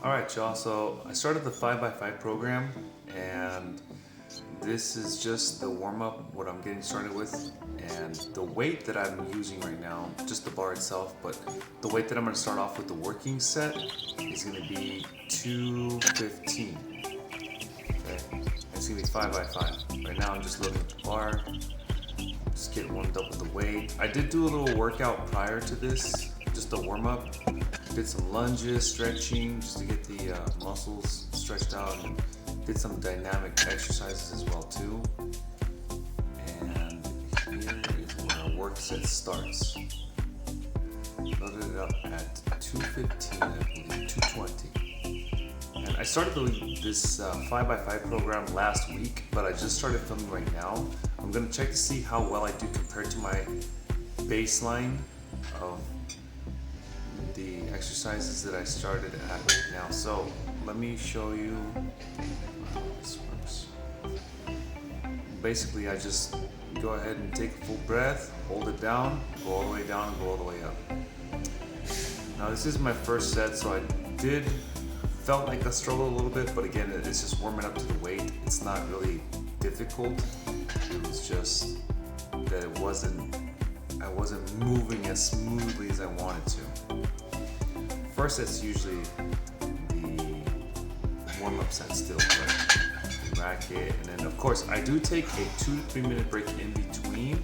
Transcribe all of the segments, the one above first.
Alright y'all, so I started the 5x5 program and this is just the warm-up, what I'm getting started with, and the weight that I'm using right now, just the bar itself, but the weight that I'm going to start off with the working set is going to be 215. Okay, it's going to be 5x5. Right now I'm just loading up the bar, just getting warmed up with the weight. I did do a little workout prior to this, just a warm-up. Did some lunges, stretching, just to get the muscles stretched out, and did some dynamic exercises as well too. And here is where our work set starts. Loaded it up at 215, I believe, 220. And I started this 5x5 program last week, but I just started filming right now. I'm gonna check to see how well I do compared to my baseline of the exercises that I started at right now. So let me show you how this works. Basically, I just go ahead and take a full breath, hold it down, go all the way down, and go all the way up. Now this is my first set, so I felt like I struggled a little bit, but again, it's just warming up to the weight. It's not really difficult. It was just that I wasn't moving as smoothly as I wanted to. First set's usually the warm-up set still, but rack it, and then of course I do take a 2 to 3 minute break in between.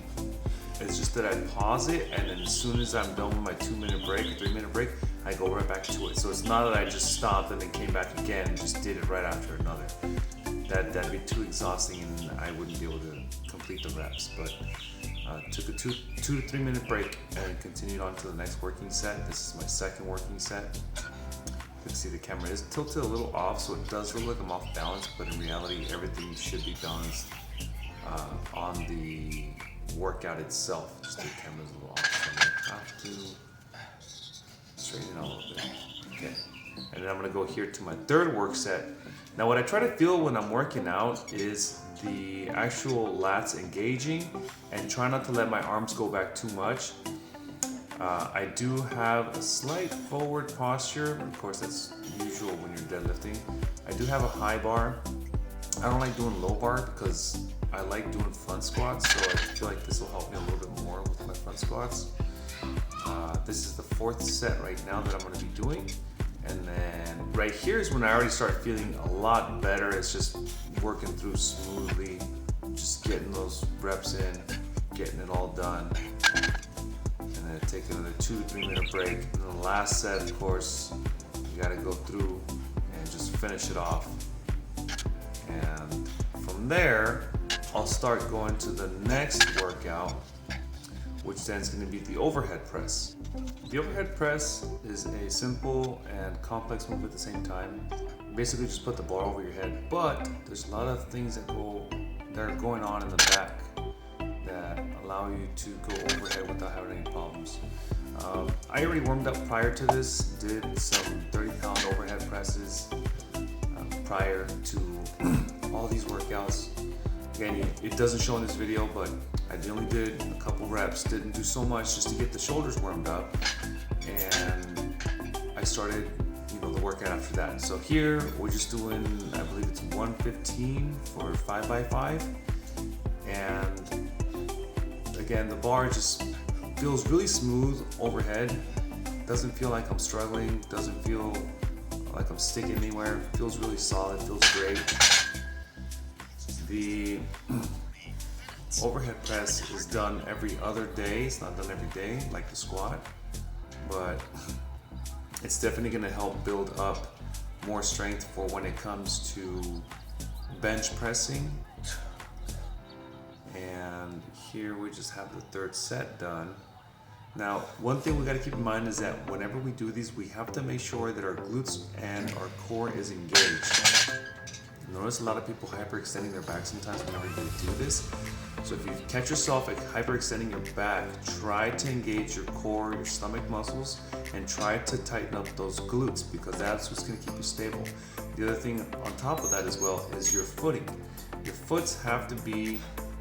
It's just that I pause it, and then as soon as I'm done with my 2 minute break or 3 minute break, I go right back to it. So it's not that I just stopped and then came back again and just did it right after another. That'd be too exhausting, and I wouldn't be able to complete the reps. But took a 2 to 3 minute break and continued on to the next working set. This is my second working set. You can see the camera is tilted a little off, so it does look like I'm off balance, but in reality, everything should be balanced on the workout itself. Just the camera's a little off, so I'm gonna have to straighten it out a little bit. Okay, and then I'm gonna go here to my third work set. Now, what I try to feel when I'm working out is the actual lats engaging, and try not to let my arms go back too much. I do have a slight forward posture. Of course, that's usual when you're deadlifting. I do have a high bar. I don't like doing low bar because I like doing front squats, so I feel like this will help me a little bit more with my front squats. This is the fourth set right now that I'm going to be doing. And then right here is when I already start feeling a lot better. It's just working through smoothly, just getting those reps in, getting it all done. And then take another 2 to 3 minute break. And then the last set, of course, you gotta go through and just finish it off. And from there, I'll start going to the next workout, which then is gonna be the overhead press. The overhead press is a simple and complex move at the same time. Basically just put the bar over your head, but there's a lot of things that are going on in the back that allow you to go overhead without having any problems. I already warmed up prior to this, did some 30-pound overhead presses prior to all these workouts. Again, it doesn't show in this video, but I only did a couple reps, didn't do so much just to get the shoulders warmed up, and I started the workout after that. So here we're just doing, I believe it's 115 for 5x5, and again, the bar just feels really smooth overhead. Doesn't feel like I'm struggling, doesn't feel like I'm sticking anywhere. Feels really solid, feels great. The overhead press is done every other day. It's not done every day like the squat, but it's definitely going to help build up more strength for when it comes to bench pressing. And here we just have the third set done. Now, one thing we got to keep in mind is that whenever we do these, we have to make sure that our glutes and our core is engaged. Notice a lot of people hyperextending their back sometimes whenever they do this. So if you catch yourself like hyperextending your back, try to engage your core, your stomach muscles, and try to tighten up those glutes, because that's what's going to keep you stable. The other thing on top of that as well is your footing. Your foots have to be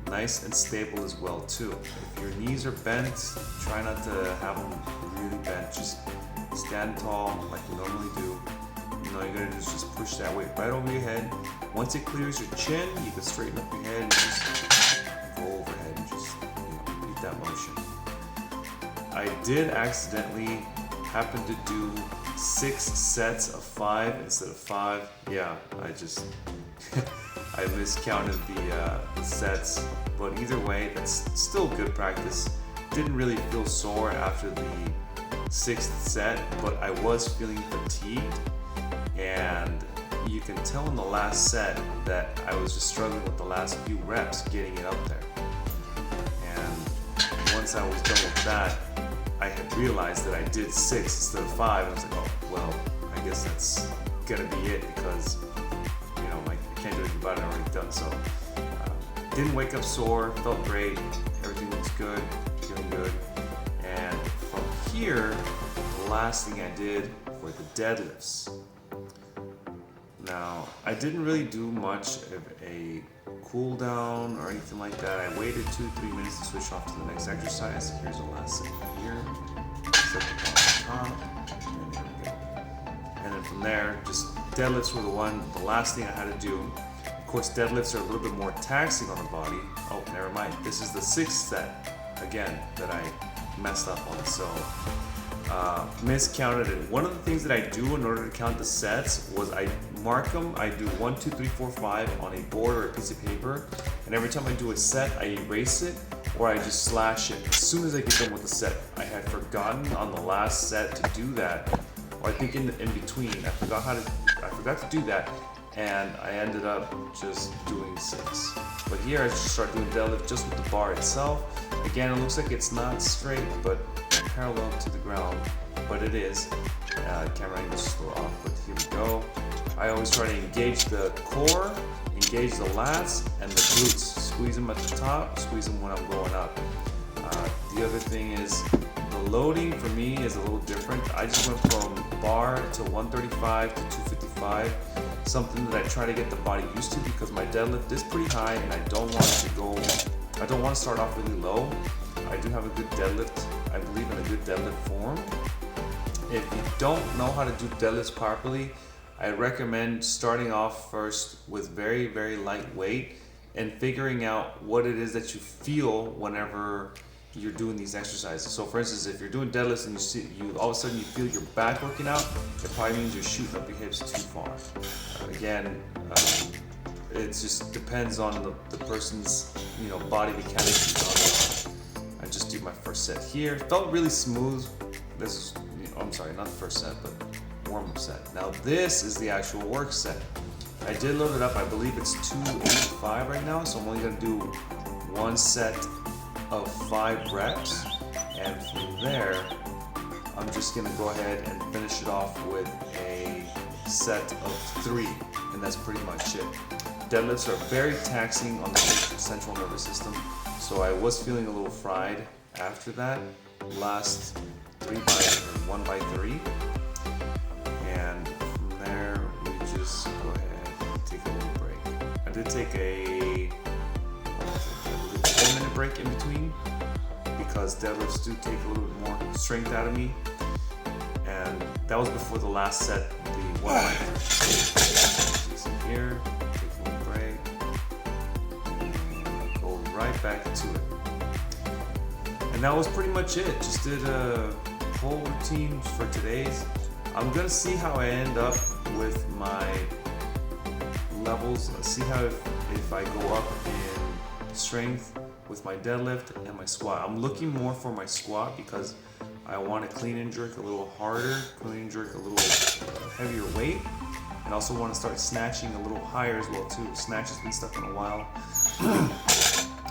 nice and stable as well too. If your knees are bent, try not to have them really bent. Just stand tall like you normally do. You know, you you're gonna do is just push that weight right over your head. Once it clears your chin, you can straighten up your head and just go overhead and just, repeat that motion. I did accidentally happen to do 6 sets of 5 instead of 5. Yeah, I miscounted the sets, but either way, that's still good practice. Didn't really feel sore after the 6th set, but I was feeling fatigued, and you can tell in the last set that I was just struggling with the last few reps getting it up there. And once I was done with that, I had realized that I did 6 instead of 5. I was like, oh, well, I guess that's gonna be it, because I can't do anything about it, I'm already done. So didn't wake up sore, felt great, everything looks good, feeling good. And from here, the last thing I did were the deadlifts. Now, I didn't really do much of a cool down or anything like that. I waited 2-3 minutes to switch off to the next exercise. Here's the last set right here. Set the bar on top, and there we go. And then from there, just deadlifts were the last thing I had to do. Of course, deadlifts are a little bit more taxing on the body. Oh, never mind. This is the 6th set, again, that I messed up on. So, miscounted it. One of the things that I do in order to count the sets was I mark them. I do 1, 2, 3, 4, 5 on a board or a piece of paper. And every time I do a set, I erase it or I just slash it as soon as I get done with the set. I had forgotten on the last set to do that. Or I think in between, I forgot to do that, and I ended up just doing 6. But here I just start doing deadlift just with the bar itself. Again, it looks like it's not straight, but parallel to the ground, but it is. Camera angle is a little off, but here we go. I always try to engage the core, engage the lats, and the glutes. Squeeze them at the top, squeeze them when I'm going up. The other thing is, the loading for me is a little different. I just went from bar to 135 to 255, something that I try to get the body used to, because my deadlift is pretty high and I don't want to start off really low. I do have a good deadlift. I believe in a good deadlift form. If you don't know how to do deadlifts properly, I recommend starting off first with very, very light weight and figuring out what it is that you feel whenever you're doing these exercises. So for instance, if you're doing deadlifts and you all of a sudden you feel your back working out, it probably means you're shooting up your hips too far. Again, it just depends on the person's body mechanics. I just do my first set here. Felt really smooth. This is, I'm sorry, not the first set, but warm-up set. Now this is the actual work set. I did load it up. I believe it's 285 right now, so I'm only gonna do 1 set of 5 reps, and from there I'm just gonna go ahead and finish it off with a set of 3, and that's pretty much it. Deadlifts are very taxing on the central nervous system, so I was feeling a little fried after that last 1 by 3, and from there we just go ahead and take a little break. I did take a 10-minute break in between, because deadlifts do take a little bit more strength out of me, and that was before the last set, the 1 by 3. Here, take a little break, and go right back to it. And that was pretty much it. Just did a whole routine for today's. I'm gonna see how I end up with my levels. See how if I go up in strength with my deadlift and my squat. I'm looking more for my squat because I want to clean and jerk a little harder, clean and jerk a little heavier weight, and also want to start snatching a little higher as well too. Snatch has been stuck in a while.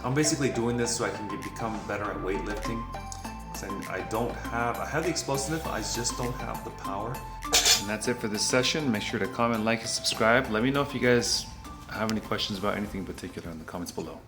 I'm basically doing this so I can become better at weightlifting. I have the explosiveness, I just don't have the power. And that's it for this session. Make sure to comment, like, and subscribe. Let me know if you guys have any questions about anything in particular in the comments below.